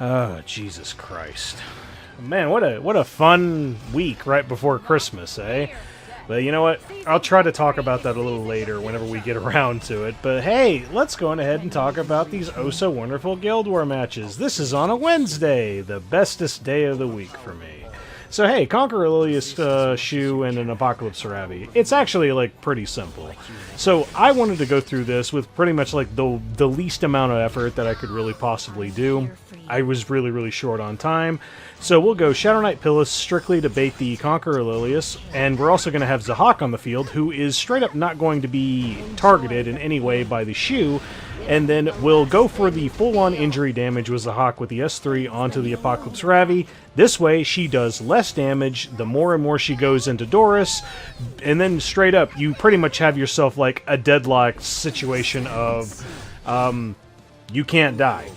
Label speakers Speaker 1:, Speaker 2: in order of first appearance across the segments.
Speaker 1: Oh, Jesus Christ. Man, what a fun week right before Christmas, eh? But you know what? I'll try to talk about that a little later whenever we get around to it. But hey, let's go on ahead and talk about these oh-so-wonderful GuildWar matches. This is on a Wednesday, the bestest day of the week for me. So hey, Conqueror, Lilias, Choux, and an Apocalypse Ravi. It's actually, like, pretty simple. So I wanted to go through this with pretty much, like, the least amount of effort that I could really possibly do. I was really short on time. So we'll go Shadow Knight Pyllis strictly to bait the Conqueror Lilias, and we're also going to have Zahhak on the field, who is straight up not going to be targeted in any way by the Choux, and then we'll go for the full-on injury damage with Zahhak with the S3 onto the Apocalypse Ravi. This way, she does less damage the more and more she goes into Doris, and then straight up, you pretty much have yourself like a deadlock situation of, you can't die.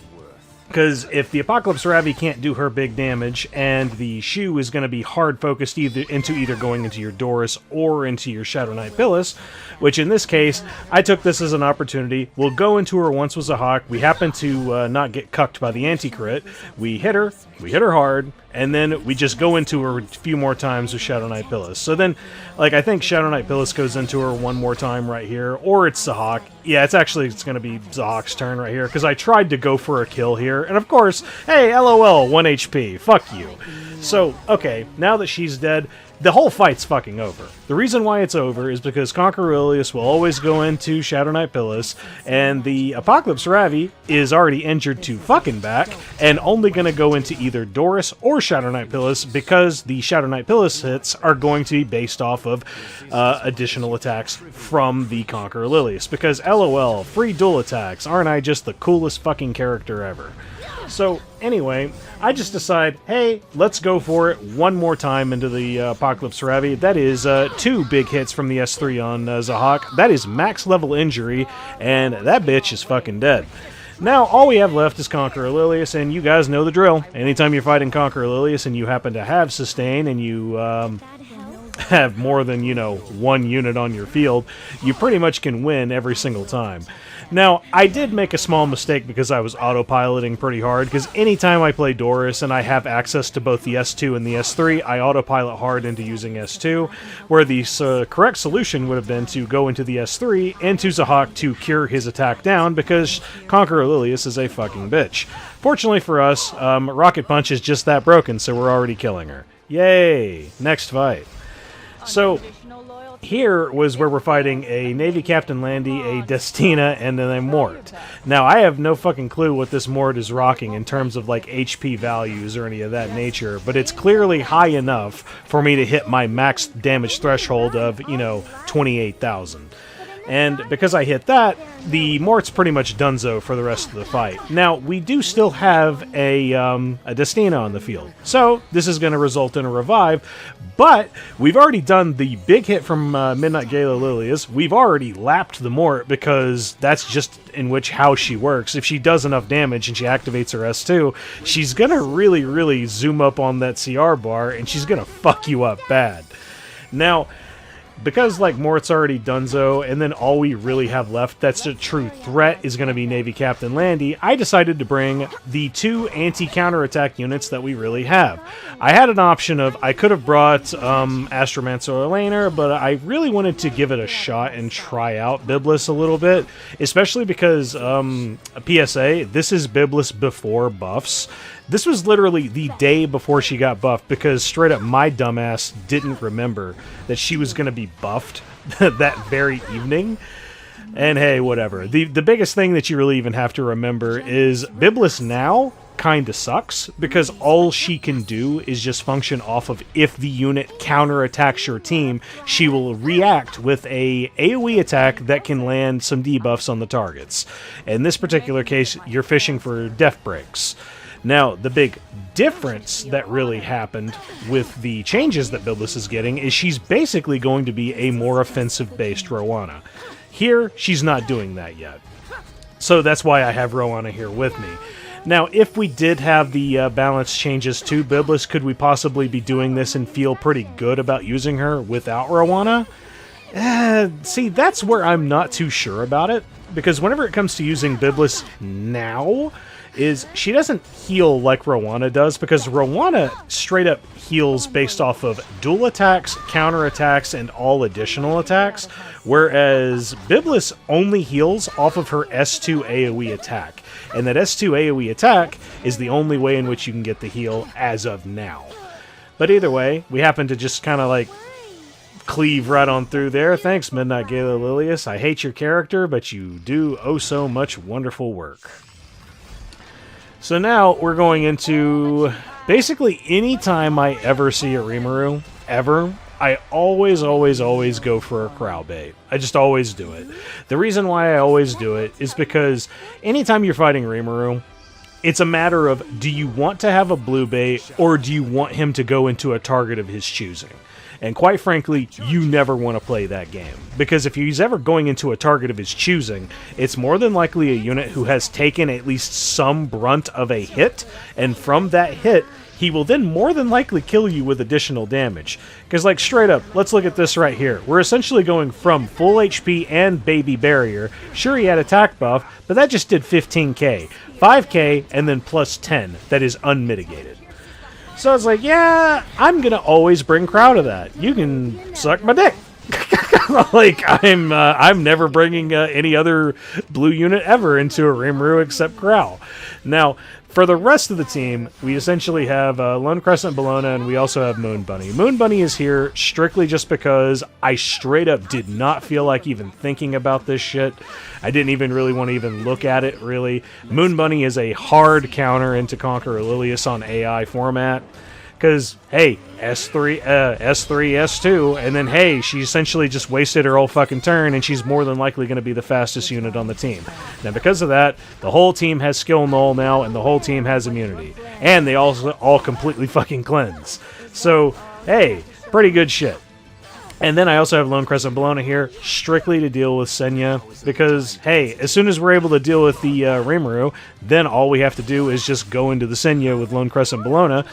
Speaker 1: Because if the Apocalypse Ravi can't do her big damage, and the Choux is going to be hard-focused either going into your Doris or into your Shadow Knight Pyllis, which in this case, I took this as an opportunity. We'll go into her once with Zahhak. We happen to not get cucked by the anti-crit. We hit her hard, and then we just go into her a few more times with Shadow Knight Pyllis. So then, like, I think Shadow Knight Pyllis goes into her one more time right here, or it's Zahhak. Yeah, it's going to be Zahhak's turn right here, because I tried to go for a kill here, and of course, hey, LOL, 1 HP, fuck you. So, okay, now that she's dead, the whole fight's fucking over. The reason why it's over is because Conqueror Lilias will always go into Shadow Knight Pyllis, and the Apocalypse Ravi is already injured to fucking back, and only going to go into either Doris or Shadow Knight Pyllis, because the Shadow Knight Pyllis hits are going to be based off of additional attacks from the Conqueror Lilias. Because LOL, free dual attacks, aren't I just the coolest fucking character ever? So, anyway, I just decide, hey, let's go for it one more time into the Apocalypse Ravi. That is 2 big hits from the S3 on Zahhak. That is max level injury, and that bitch is fucking dead. Now, all we have left is Conqueror Lilias, and you guys know the drill. Anytime you're fighting Conqueror Lilias and you happen to have sustain and you have more than, 1 unit on your field, you pretty much can win every single time. Now, I did make a small mistake because I was autopiloting pretty hard, because anytime I play Doris and I have access to both the S2 and the S3, I autopilot hard into using S2, where the correct solution would have been to go into the S3 into Zahhak to cure his attack down, because Conqueror Lilias is a fucking bitch. Fortunately for us, Rocket Punch is just that broken, so we're already killing her. Yay! Next fight. So, here was where we're fighting a Navy Captain Landy, a Destina, and then a Mort. Now, I have no fucking clue what this Mort is rocking in terms of, like, HP values or any of that nature, but it's clearly high enough for me to hit my max damage threshold of, 28,000. And because I hit that, the Mort's pretty much donezo for the rest of the fight. Now, we do still have a Destina on the field, so this is going to result in a revive, but we've already done the big hit from Midnight Gala Lilias. We've already lapped the Mort, because that's just in which how she works. If she does enough damage and she activates her S2, she's going to really zoom up on that CR bar, and she's going to fuck you up bad. Now, because, like, Mort's already donezo, and then all we really have left that's a true threat is going to be Navy Captain Landy, I decided to bring the 2 anti-counterattack units that we really have. I had an option of, I could have brought Astromancer or Laner, but I really wanted to give it a shot and try out Byblis a little bit, especially because, PSA, this is Byblis before buffs. This was literally the day before she got buffed, because straight up my dumbass didn't remember that she was going to be buffed that very evening. And hey, whatever. The biggest thing that you really even have to remember is Byblis now kind of sucks, because all she can do is just function off of if the unit counterattacks your team, she will react with a AoE attack that can land some debuffs on the targets. In this particular case, you're fishing for death breaks. Now, the big difference that really happened with the changes that Byblis is getting is she's basically going to be a more offensive-based Roana. Here, she's not doing that yet. So that's why I have Roana here with me. Now, if we did have the balance changes to Byblis, could we possibly be doing this and feel pretty good about using her without Roana? See, that's where I'm not too sure about it, because whenever it comes to using Byblis now, is she doesn't heal like Roana does, because Roana straight up heals based off of dual attacks, counter attacks, and all additional attacks, whereas Byblis only heals off of her S2 AoE attack. And that S2 AoE attack is the only way in which you can get the heal as of now. But either way, we happen to just kind of like cleave right on through there. Thanks, Midnight Gala Lilias. I hate your character, but you do oh so much wonderful work. So now we're going into basically any time I ever see a Rimuru, ever, I always go for a Krau bait. I just always do it. The reason why I always do it is because anytime you're fighting Rimuru, it's a matter of, do you want to have a blue bait, or do you want him to go into a target of his choosing? And quite frankly, you never want to play that game. Because if he's ever going into a target of his choosing, it's more than likely a unit who has taken at least some brunt of a hit, and from that hit, he will then more than likely kill you with additional damage. Because, like, straight up, let's look at this right here. We're essentially going from full HP and baby barrier. Sure, he had attack buff, but that just did 15k. 5k, and then plus 10. That is unmitigated. So I was like, yeah, I'm going to always bring Krau to that. You can suck my dick. Like, I'm never bringing any other blue unit ever into a Rimuru except Krau. Now, for the rest of the team, we essentially have Lone Crescent Bellona, and we also have Moon Bunny. Moon Bunny is here strictly just because I straight up did not feel like even thinking about this shit. I didn't even really want to even look at it, really. Moon Bunny is a hard counter into Conqueror Lilias on AI format. Because, hey, S3, S2, and then, hey, she essentially just wasted her whole fucking turn, and she's more than likely going to be the fastest unit on the team. Now, because of that, the whole team has skill null now, and the whole team has immunity. And they also all completely fucking cleanse. So, hey, pretty good shit. And then I also have Lone Crescent Bellona here, strictly to deal with Senya, because, hey, as soon as we're able to deal with the Rimuru, then all we have to do is just go into the Senya with Lone Crescent Bellona,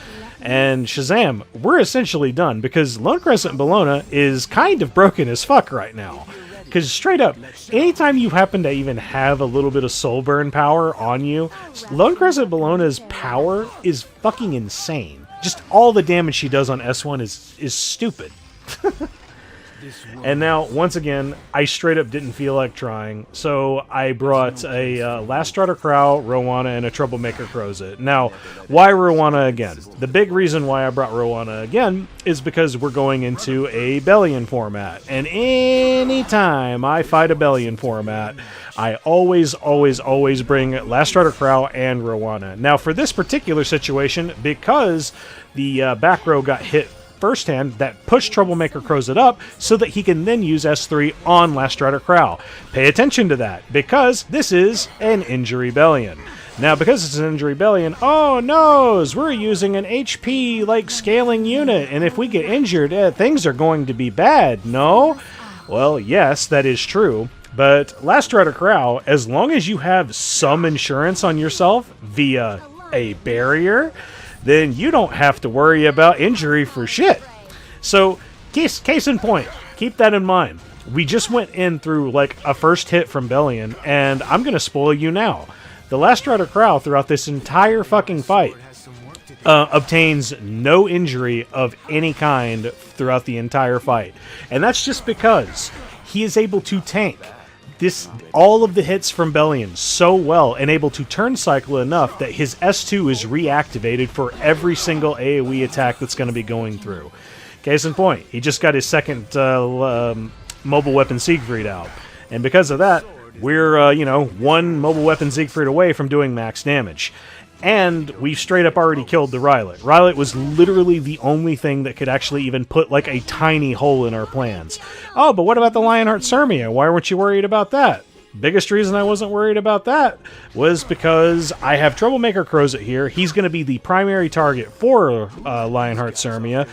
Speaker 1: and Shazam, we're essentially done, because Lone Crescent Bellona is kind of broken as fuck right now. Because straight up, anytime you happen to even have a little bit of soul burn power on you, Lone Crescent Bellona's power is fucking insane. Just all the damage she does on S1 is stupid. And now, once again, I straight up didn't feel like trying, so I brought a Last Strider Krau, Roana, and a Troublemaker Crozet. Now, why Roana again? The big reason why I brought Roana again is because we're going into a Belian format, and anytime I fight a Belian format, I always bring Last Strider Krau and Roana. Now, for this particular situation, because the back row got hit firsthand, that pushed Troublemaker Crozet up so that he can then use S3 on Last Strider Krau. Pay attention to that, because this is an injury Belian. Now, because it's an injury Belian, oh noes, we're using an HP like scaling unit, and if we get injured, things are going to be bad, no? Well, yes, that is true, but Last Strider Krau, as long as you have some insurance on yourself via a barrier, then you don't have to worry about injury for shit. So, case in point, keep that in mind. We just went in through like a first hit from Belian, and I'm going to spoil you now. The Last Strider Krau throughout this entire fucking fight obtains no injury of any kind throughout the entire fight. And that's just because he is able to tank all of the hits from Belian so well, and able to turn cycle enough that his S2 is reactivated for every single AoE attack that's going to be going through. Case in point, he just got his second mobile weapon Siegfried out. And because of that, we're, one mobile weapon Siegfried away from doing max damage. And we've straight up already killed the Rylet. Rylet was literally the only thing that could actually even put like a tiny hole in our plans. Oh, but what about the Lionheart Cermia? Why weren't you worried about that? Biggest reason I wasn't worried about that was because I have Troublemaker Crozet here. He's going to be the primary target for Lionheart Cermia.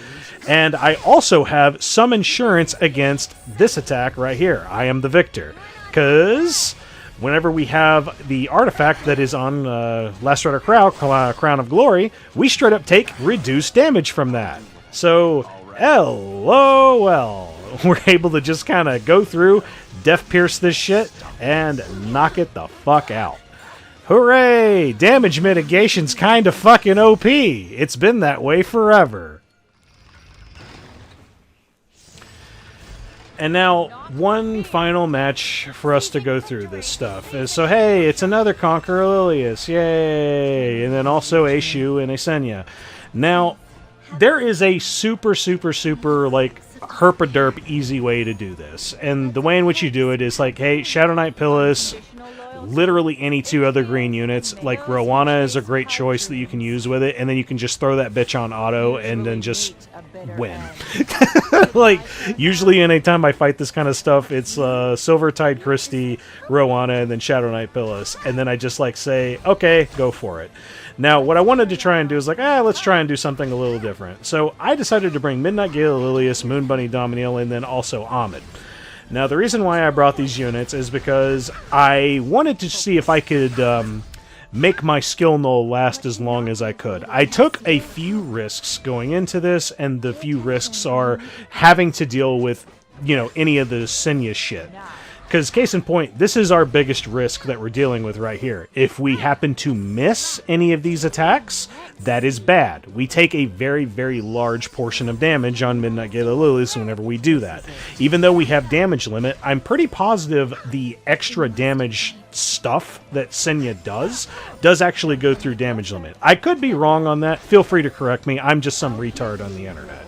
Speaker 1: And I also have some insurance against this attack right here. I am the victor. Because whenever we have the artifact that is on Last Strider Krau, Crown of Glory, we straight up take reduced damage from that. So, LOL. We're able to just kind of go through, Death Pierce this shit, and knock it the fuck out. Hooray! Damage mitigation's kinda fucking OP. It's been that way forever. And now, one final match for us to go through this stuff. So, hey, it's another Conqueror Lilias. Yay! And then also a Choux and a Senya. Now, there is a super, like, herpaderp easy way to do this. And the way in which you do it is like, hey, Shadow Knight Pyllis, literally any 2 other green units. Like, Roana is a great choice that you can use with it, and then you can just throw that bitch on auto and then just win. Like, usually anytime I fight this kind of stuff, it's Silvertide Christie, Roana, and then Shadow Knight Pyllis. And then I just, like, say, okay, go for it. Now, what I wanted to try and do is like, let's try and do something a little different. So I decided to bring Midnight Gala, Lilias, Moon Bunny, Dominiel, and then also Ahmed. Now, the reason why I brought these units is because I wanted to see if I could make my skill null last as long as I could. I took a few risks going into this, and the few risks are having to deal with, you know, any of the Senya shit. Because, case in point, this is our biggest risk that we're dealing with right here. If we happen to miss any of these attacks, that is bad. We take a very, very large portion of damage on Midnight Gala Lilias whenever we do that. Even though we have damage limit, I'm pretty positive the extra damage stuff that Senya does actually go through damage limit. I could be wrong on that. Feel free to correct me. I'm just some retard on the internet.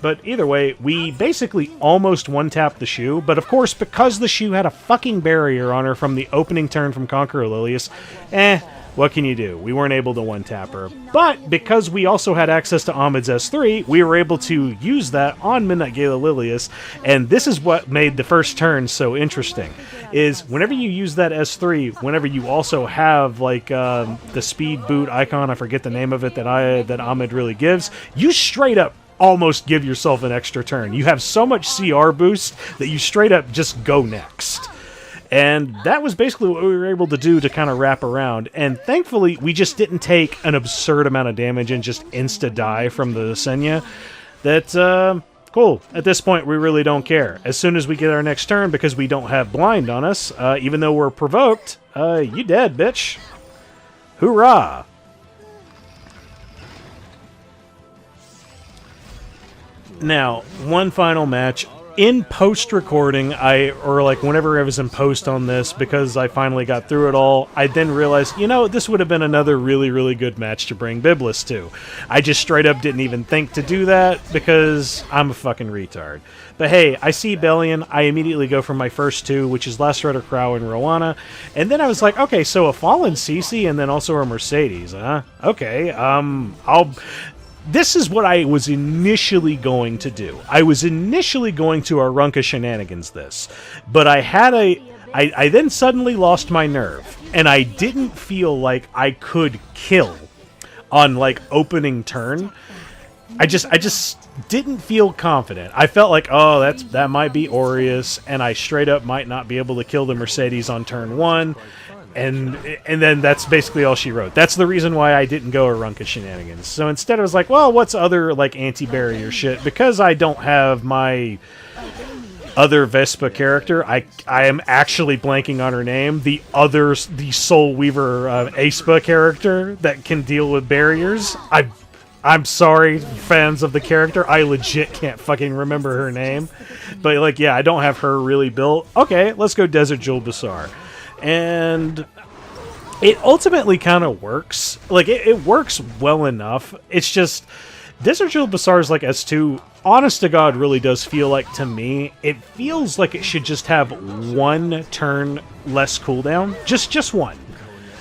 Speaker 1: But either way, we basically almost one-tapped the Choux, but of course, because the Choux had a fucking barrier on her from the opening turn from Conqueror Lilias, what can you do? We weren't able to one-tap her. But because we also had access to Ahmed's S3, we were able to use that on Midnight Gala Lilias, and this is what made the first turn so interesting, is whenever you use that S3, whenever you also have, like, the speed boot icon, I forget the name of it, that Ahmed really gives, you straight up almost give yourself an extra turn. You have so much CR boost that you straight up just go next. And that was basically what we were able to do to kind of wrap around. And thankfully, we just didn't take an absurd amount of damage and just insta-die from the Senya. That, cool. At this point, we really don't care. As soon as we get our next turn, because we don't have blind on us, even though we're provoked, you dead, bitch. Hoorah! Now, one final match. In post-recording, or like whenever I was in post on this, because I finally got through it all, I then realized, you know, this would have been another really, really good match to bring Byblis to. I just straight up didn't even think to do that, because I'm a fucking retard. But hey, I see Belian, I immediately go for my first 2, which is Last Rider, Krau, and Roana, and then I was like, okay, so a Fallen Cece, and then also a Mercedes, huh? Okay, This is what I was initially going to do. I was initially going to Arunca Shenanigans this, but I then suddenly lost my nerve, and I didn't feel like I could kill on, like, opening turn. I just didn't feel confident. I felt like, oh, that might be Aureus, and I straight up might not be able to kill the Mercedes on turn 1. And then that's basically all she wrote. That's the reason why I didn't go Arunca Shenanigans. So instead I was like, well, what's other, like, anti-barrier shit? Because I don't have my other Vespa character, I am actually blanking on her name. The Soul Weaver Aespa character that can deal with barriers. I'm sorry, fans of the character. I legit can't fucking remember her name. But, like, yeah, I don't have her really built. Okay, let's go Desert Jewel Basar. And it ultimately kind of works. Like, it works well enough. It's just, Desert Jewel Basar's, like, S2, honest to God, really does feel like, to me, it feels like it should just have 1 turn less cooldown. Just 1.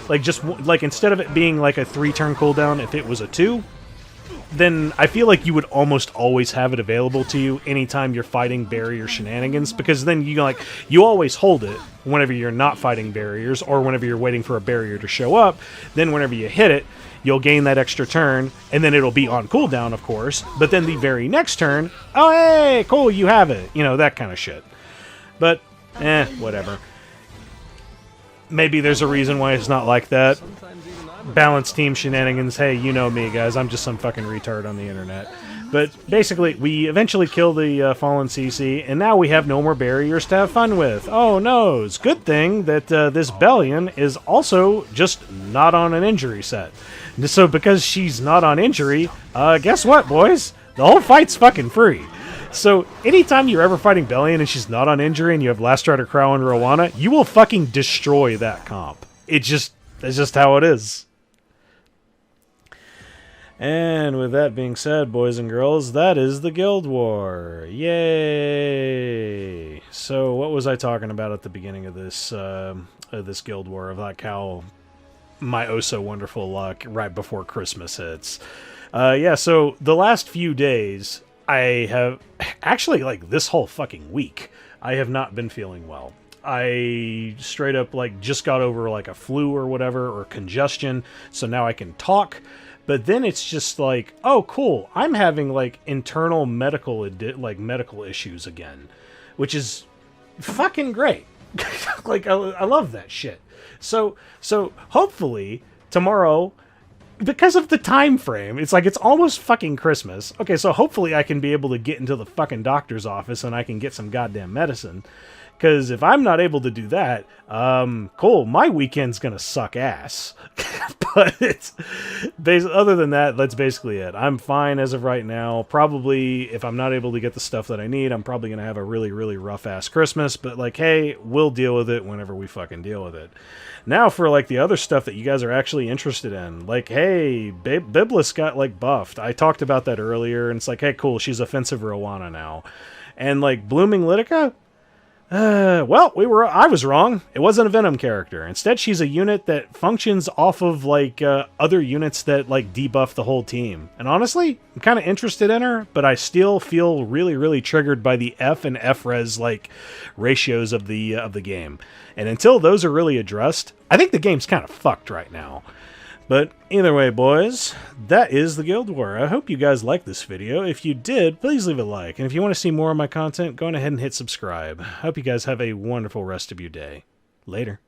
Speaker 1: Like, instead of it being, like, a 3-turn cooldown, if it was a 2, then I feel like you would almost always have it available to you anytime you're fighting barrier shenanigans, because then you always hold it whenever you're not fighting barriers, or whenever you're waiting for a barrier to show up. Then whenever you hit it, you'll gain that extra turn, and then it'll be on cooldown, of course, but then the very next turn, oh hey, cool, you have it, you know, that kind of shit. But, whatever. Maybe there's a reason why it's not like that. Balanced team shenanigans, hey, you know me, guys, I'm just some fucking retard on the internet. But basically, we eventually kill the fallen CC, and now we have no more barriers to have fun with. Oh no, it's a good thing that this Belian is also just not on an injury set. So because she's not on injury, guess what, boys? The whole fight's fucking free. So anytime you're ever fighting Belian and she's not on injury and you have Last Strider, Krau, and Roana, you will fucking destroy that comp. It's just how it is. And with that being said, boys and girls, that is the Guild War. Yay! So what was I talking about at the beginning of this Guild War? Of like how my oh so wonderful luck right before Christmas hits. Yeah, so the last few days, I have actually, like, this whole fucking week, I have not been feeling well. I straight up, like, just got over, like, a flu or whatever, or congestion, so now I can talk. But then it's just like, oh, cool, I'm having, like, internal medical issues again, which is fucking great. Like, I love that shit. So hopefully tomorrow, because of the time frame, it's like it's almost fucking Christmas. Okay, so hopefully I can be able to get into the fucking doctor's office and I can get some goddamn medicine. Because if I'm not able to do that, cool, my weekend's gonna suck ass. But it's other than that, that's basically it. I'm fine as of right now. Probably, if I'm not able to get the stuff that I need, I'm probably gonna have a really, really rough-ass Christmas. But, like, hey, we'll deal with it whenever we fucking deal with it. Now for, like, the other stuff that you guys are actually interested in. Like, hey, Byblis got, like, buffed. I talked about that earlier, and it's like, hey, cool, she's offensive Roana now. And, like, Blooming Litica? Well, I was wrong. It wasn't a Venom character. Instead, she's a unit that functions off of, like, other units that, like, debuff the whole team. And honestly, I'm kind of interested in her, but I still feel really, really triggered by the F and F-res, like, ratios of the game. And until those are really addressed, I think the game's kind of fucked right now. But either way, boys, that is the Guild War. I hope you guys liked this video. If you did, please leave a like. And if you want to see more of my content, go on ahead and hit subscribe. I hope you guys have a wonderful rest of your day. Later.